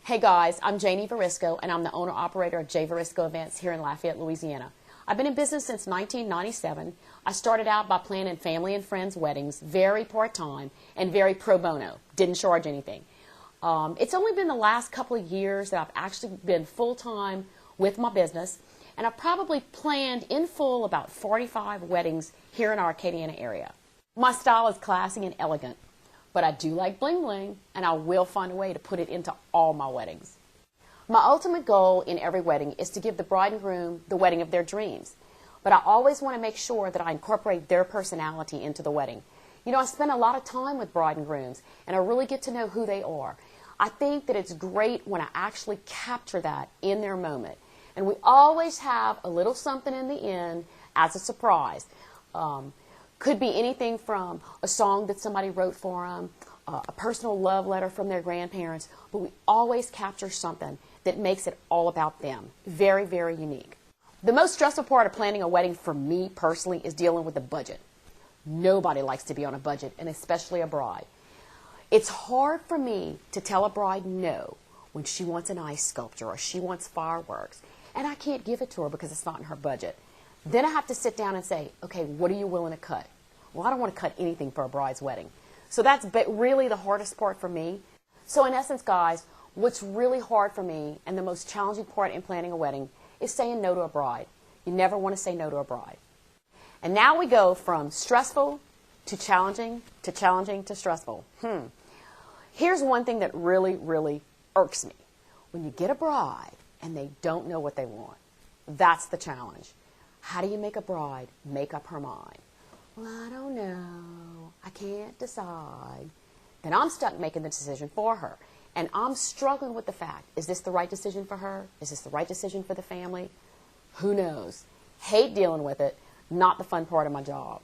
Hey guys, I'm Janie Varisco, and I'm the owner-operator of J. Varisco Events here in Lafayette, Louisiana. I've been in business since 1997. I started out by planning family and friends' weddings, very part-time and very pro bono. Didn't charge anything. It's only been the last couple of years that I've actually been full-time with my business, and I've probably planned in full about 45 weddings here in our Acadiana area. My style is classy and elegant, but I do like bling bling, and I will find a way to put it into all my weddings. My ultimate goal in every wedding is to give the bride and groom the wedding of their dreams, but I always want to make sure that I incorporate their personality into the wedding. You know, I spend a lot of time with bride and grooms, and I really get to know who they are. I think that it's great when I actually capture that in their moment. And we always have a little something in the end as a surprise. Could be anything from a song that somebody wrote for them, a personal love letter from their grandparents, but we always capture something that makes it all about them. Very, very unique. The most stressful part of planning a wedding for me personally is dealing with the budget. Nobody likes to be on a budget, and especially a bride. It's hard for me to tell a bride no when she wants an ice sculpture or she wants fireworks, and I can't give it to her because it's not in her budget. Then I have to sit down and say, okay, what are you willing to cut? Well, I don't want to cut anything for a bride's wedding. So that's really the hardest part for me. So in essence, guys, what's really hard for me and the most challenging part in planning a wedding is saying no to a bride. You never want to say no to a bride. And now we go from stressful to challenging to stressful. Here's one thing that really, really irks me. When you get a bride and they don't know what they want, that's the challenge. How do you make a bride make up her mind? Well, I don't know. I can't decide. Then I'm stuck making the decision for her. And I'm struggling with the fact, is this the right decision for her? Is this the right decision for the family? Who knows? Hate dealing with it. Not the fun part of my job.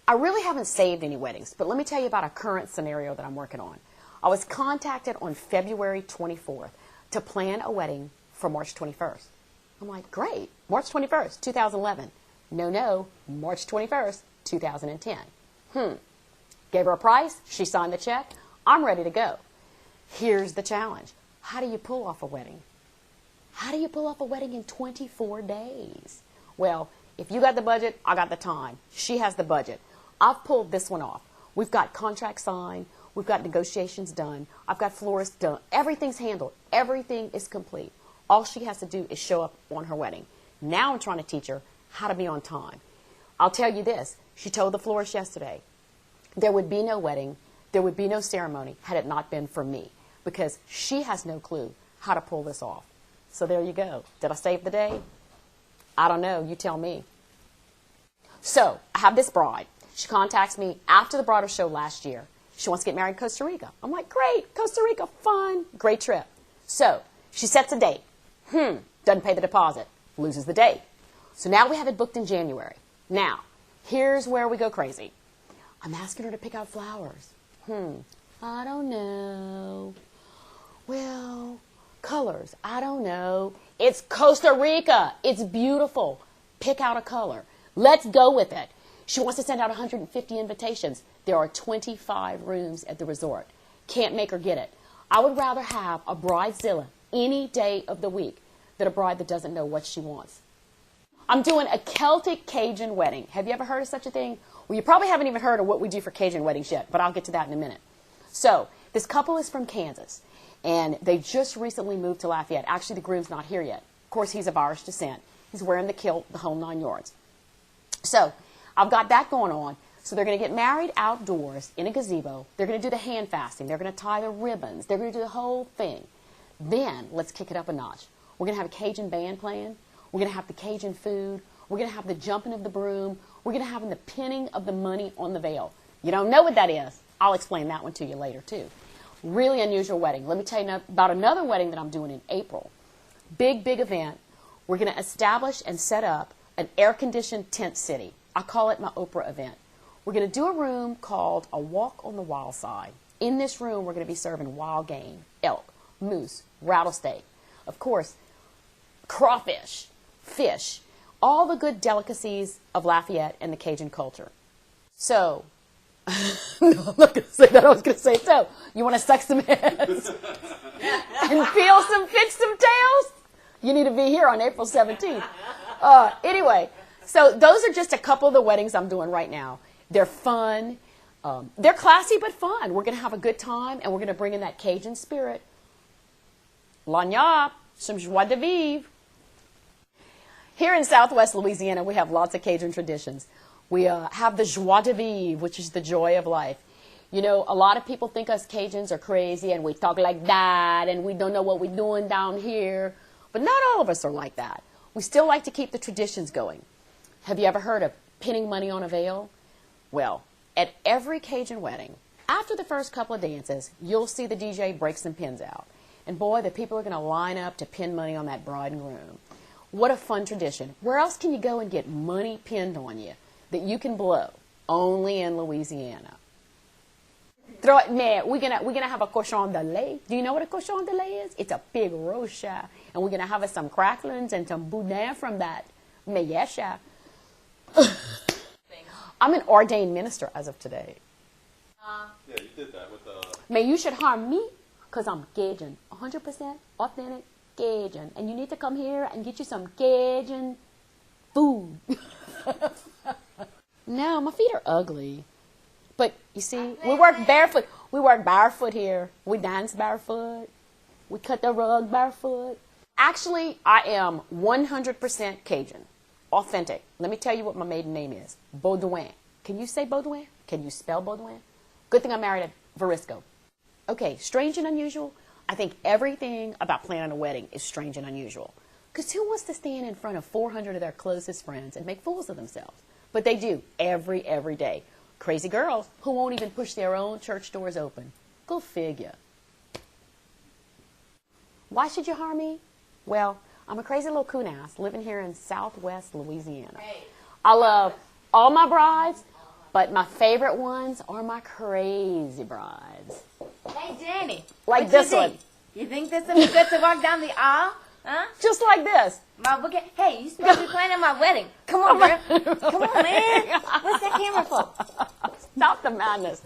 I really haven't saved any weddings, but let me tell you about a current scenario that I'm working on. I was contacted on February 24th to plan a wedding for March 21st. I'm like, great, March 21st, 2011. No, March 21st, 2010. Gave her a price, she signed the check, I'm ready to go. Here's the challenge. How do you pull off a wedding? How do you pull off a wedding in 24 days? Well, if you got the budget, I got the time. She has the budget. I've pulled this one off. We've got contracts signed. We've got negotiations done. I've got florists done. Everything's handled. Everything is complete. All she has to do is show up on her wedding. Now I'm trying to teach her how to be on time. I'll tell you this. She told the florist yesterday, there would be no wedding, there would be no ceremony had it not been for me, because she has no clue how to pull this off. So there you go. Did I save the day? I don't know. You tell me. So I have this bride. She contacts me after the bridal show last year. She wants to get married in Costa Rica. I'm like, great, Costa Rica, fun, great trip. So she sets a date. Doesn't pay the deposit, loses the date. So now we have it booked in January. Now, here's where we go crazy. I'm asking her to pick out flowers. I don't know. Well, colors, I don't know. It's Costa Rica. It's beautiful. Pick out a color. Let's go with it. She wants to send out 150 invitations. There are 25 rooms at the resort. Can't make her get it. I would rather have a bridezilla any day of the week than a bride that doesn't know what she wants. I'm doing a Celtic Cajun wedding. Have you ever heard of such a thing? Well, you probably haven't even heard of what we do for Cajun weddings yet, but I'll get to that in a minute. So this couple is from Kansas, and they just recently moved to Lafayette. Actually, the groom's not here yet. Of course, he's of Irish descent. He's wearing the kilt, the whole 9 yards. So I've got that going on. So they're going to get married outdoors in a gazebo. They're going to do the hand fasting. They're going to tie the ribbons. They're going to do the whole thing. Then let's kick it up a notch. We're going to have a Cajun band playing. We're going to have the Cajun food. We're going to have the jumping of the broom. We're going to have the pinning of the money on the veil. You don't know what that is. I'll explain that one to you later, too. Really unusual wedding. Let me tell you about another wedding that I'm doing in April. Big event. We're going to establish and set up an air-conditioned tent city. I call it my Oprah event. We're going to do a room called A Walk on the Wild Side. In this room, we're going to be serving wild game, elk, moose, rattlesnake, of course, crawfish, fish, all the good delicacies of Lafayette and the Cajun culture. So, no, I'm not going to say that. I was going to say, so, you want to suck some heads? and pitch some tails, you need to be here on April 17th. Anyway, so those are just a couple of the weddings I'm doing right now. They're fun. They're classy but fun. We're going to have a good time, and we're going to bring in that Cajun spirit. Lagniappe, some joie de vivre. Here in Southwest Louisiana, we have lots of Cajun traditions. We have the joie de vivre, which is the joy of life. You know, a lot of people think us Cajuns are crazy and we talk like that and we don't know what we're doing down here. But not all of us are like that. We still like to keep the traditions going. Have you ever heard of pinning money on a veil? Well, at every Cajun wedding, after the first couple of dances, you'll see the DJ break some pins out. And boy, the people are going to line up to pin money on that bride and groom. What a fun tradition. Where else can you go and get money pinned on you that you can blow? Only in Louisiana. Throw it, man. We're gonna have a cochon de lait. Do you know what a cochon de lait is? It's a pig roast, and we're gonna have some cracklings and some boudin from that. Mais yes, I'm an ordained minister as of today. Yeah, you did that with the... May you should harm me, because I'm Cajun. 100% authentic Cajun. And you need to come here and get you some Cajun food. No, my feet are ugly. But, you see, we work barefoot. We work barefoot here. We dance barefoot. We cut the rug barefoot. Actually, I am 100% Cajun. Authentic. Let me tell you what my maiden name is. Baudouin. Can you say Baudouin? Can you spell Baudouin? Good thing I married a Varisco. Okay, strange and unusual. I think everything about planning a wedding is strange and unusual. Because who wants to stand in front of 400 of their closest friends and make fools of themselves? But they do every day. Crazy girls who won't even push their own church doors open. Go figure. Why should you harm me? Well, I'm a crazy little coon-ass living here in Southwest Louisiana. I love all my brides, but my favorite ones are my crazy brides. Hey, Janie. Like this one. You think this will be good to walk down the aisle? Huh? Just like this. Hey, you supposed to be planning my wedding. Come on, girl. Come on, man. What's that camera for? Stop the madness.